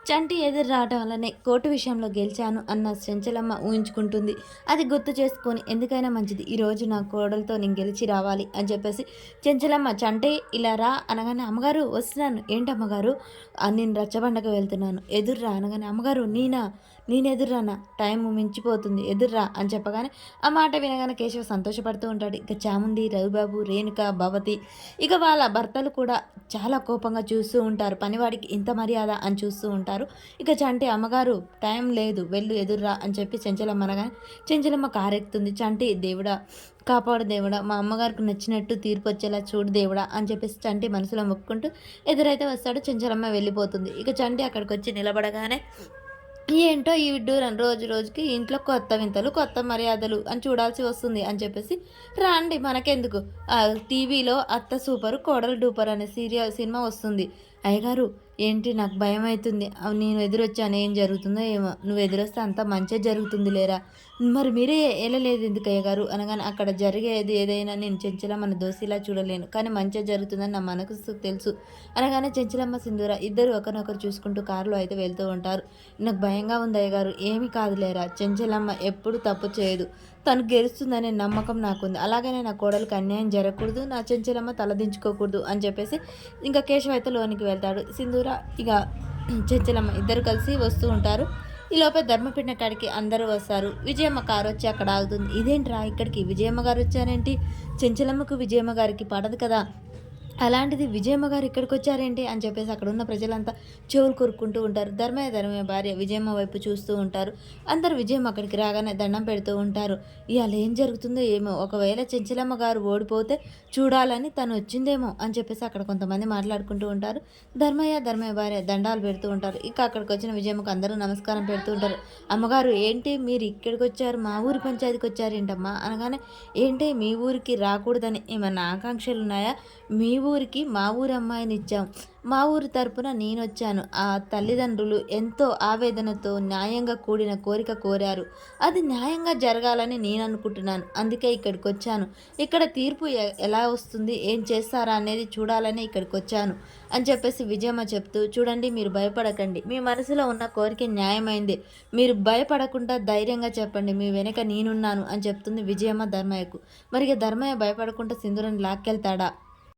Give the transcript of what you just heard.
చంటి ఎదురు రావడం వల్లనే కోర్టు విషయంలో గెలిచాను అన్న చెంచలమ్మ ఊహించుకుంటుంది. అది గుర్తు చేసుకొని ఎందుకైనా మంచిది ఈరోజు నా కోడలతో నేను గెలిచి రావాలి అని చెప్పేసి చెంచలమ్మ చంటి ఇలా రా అనగానే అమ్మగారు వస్తున్నాను. ఏంటమ్మగారు నేను రచ్చబండకు వెళ్తున్నాను ఎదురురా అనగానే అమ్మగారు నేను ఎదుర్రానా టైం మించిపోతుంది ఎదుర్రా అని చెప్పగానే ఆ మాట వినగానే కేశవ సంతోషపడుతూ ఉంటాడు. ఇక చాముండి, రవిబాబు, రేణుక, భవతి ఇక వాళ్ళ భర్తలు కూడా చాలా కోపంగా చూస్తూ ఉంటారు. పనివాడికి ఇంత మర్యాద అని చూస్తూ ఉంటారు. ఇక చంటి అమ్మగారు టైం లేదు వెళ్ళు ఎదుర్రా అని చెప్పి చెంచలమ్మ అనగానే చెంచలమ్మ కారెక్కుతుంది. చంటి దేవుడా కాపాడు దేవుడా మా అమ్మగారికి నచ్చినట్టు తీర్పు వచ్చేలా చూడు దేవుడా అని చెప్పేసి చంటి మనసులో మొక్కుకుంటూ ఎదురైతే వస్తాడు. చెంచలమ్మ వెళ్ళిపోతుంది. ఇక చంటి అక్కడికి వచ్చి నిలబడగానే ఏంటో ఈ విడ్డూరం రోజు రోజుకి ఇంట్లో కొత్త వింతలు కొత్త మర్యాదలు అని చూడాల్సి వస్తుంది అని చెప్పేసి రాండి మనకెందుకు టీవీలో అత్త సూపరు కోడలు డూపర్ అనే సినిమా వస్తుంది. అయ్యగారు ఏంటి నాకు భయం అవుతుంది నేను ఎదురొచ్చాను ఏం జరుగుతుందో ఏమో నువ్వు ఎదురొస్తే అంతా మంచిగా జరుగుతుంది లేరా మరి మీరే వెళ్ళలేదు ఎందుకు అయ్యగారు అనగానే అక్కడ జరిగేది ఏదైనా నేను చెంచలమ్మని దోసిలా చూడలేను కానీ మంచిగా జరుగుతుందని నా మనకు తెలుసు అనగానే చెంచలమ్మ సింధూర ఇద్దరు ఒకరినొకరు చూసుకుంటూ కారులో అయితే వెళ్తూ ఉంటారు. నాకు భయంగా ఉంది అయ్యగారు ఏమీ కాదులేరా చెంచలమ్మ ఎప్పుడు తప్పు చేయదు తను గెలుస్తుందనే నమ్మకం నాకుంది అలాగనే నా కోడలికి అన్యాయం జరగకూడదు నా చెంచలమ్మ తలదించుకోకూడదు అని చెప్పేసి ఇంకా కేశవ అయితే లోనికి వెళ్తాడు. సింధూర ఇక చెంచలమ్మ ఇద్దరు కలిసి వస్తూ ఉంటారు. ఈ లోపే ధర్మపిండ కాడికి అందరూ వస్తారు. విజయమ్మ కారు వచ్చి అక్కడ ఆగుతుంది. ఇదేంట్రా ఇక్కడికి విజయమ్మ గారు వచ్చారేంటి చెంచలమ్మకు విజయమ్మ గారికి పడదు కదా అలాంటిది విజయమ్మ గారు ఇక్కడికి వచ్చారేంటి అని చెప్పేసి అక్కడ ఉన్న ప్రజలంతా చెవులు కొరుక్కుంటూ ఉంటారు. ధర్మయ్య భార్య విజయమ్మ వైపు చూస్తూ ఉంటారు. అందరూ విజయమ్మ అక్కడికి రాగానే దండం పెడుతూ ఉంటారు. ఇవాళ ఏం జరుగుతుందో ఏమో ఒకవేళ చెంచలమ్మ గారు ఓడిపోతే చూడాలని తను వచ్చిందేమో అని చెప్పేసి అక్కడ కొంతమంది మాట్లాడుకుంటూ ఉంటారు. ధర్మయ్య భార్య దండాలు పెడుతూ ఉంటారు. ఇక అక్కడికి వచ్చిన విజయమ్మకు అందరూ నమస్కారం పెడుతూ ఉంటారు. అమ్మగారు ఏంటి మీరు ఇక్కడికి వచ్చారు మా ఊరి పంచాయతీకి వచ్చారేంటమ్మా అనగానే ఏంటి మీ ఊరికి రాకూడదని ఏమన్నా ఆకాంక్షలు ఉన్నాయా మీ ఊరికి మా ఊరి అమ్మాయిని ఇచ్చాం మా ఊరి తరపున నేనొచ్చాను ఆ తల్లిదండ్రులు ఎంతో ఆవేదనతో న్యాయంగా కూడిన కోరిక కోరారు అది న్యాయంగా జరగాలని నేను అనుకుంటున్నాను అందుకే ఇక్కడికి వచ్చాను ఇక్కడ తీర్పు ఎలా వస్తుంది ఏం చేస్తారా అనేది చూడాలని ఇక్కడికి వచ్చాను అని చెప్పేసి విజయమ్మ చెప్తూ చూడండి మీరు భయపడకండి మీ మనసులో ఉన్న కోరిక న్యాయమైంది మీరు భయపడకుండా ధైర్యంగా చెప్పండి మీ వెనక నేనున్నాను అని చెప్తుంది విజయమ్మ ధర్మయ్యకు. మరి ధర్మయ్య భయపడకుండా సింధూరని లాక్కెళ్తాడా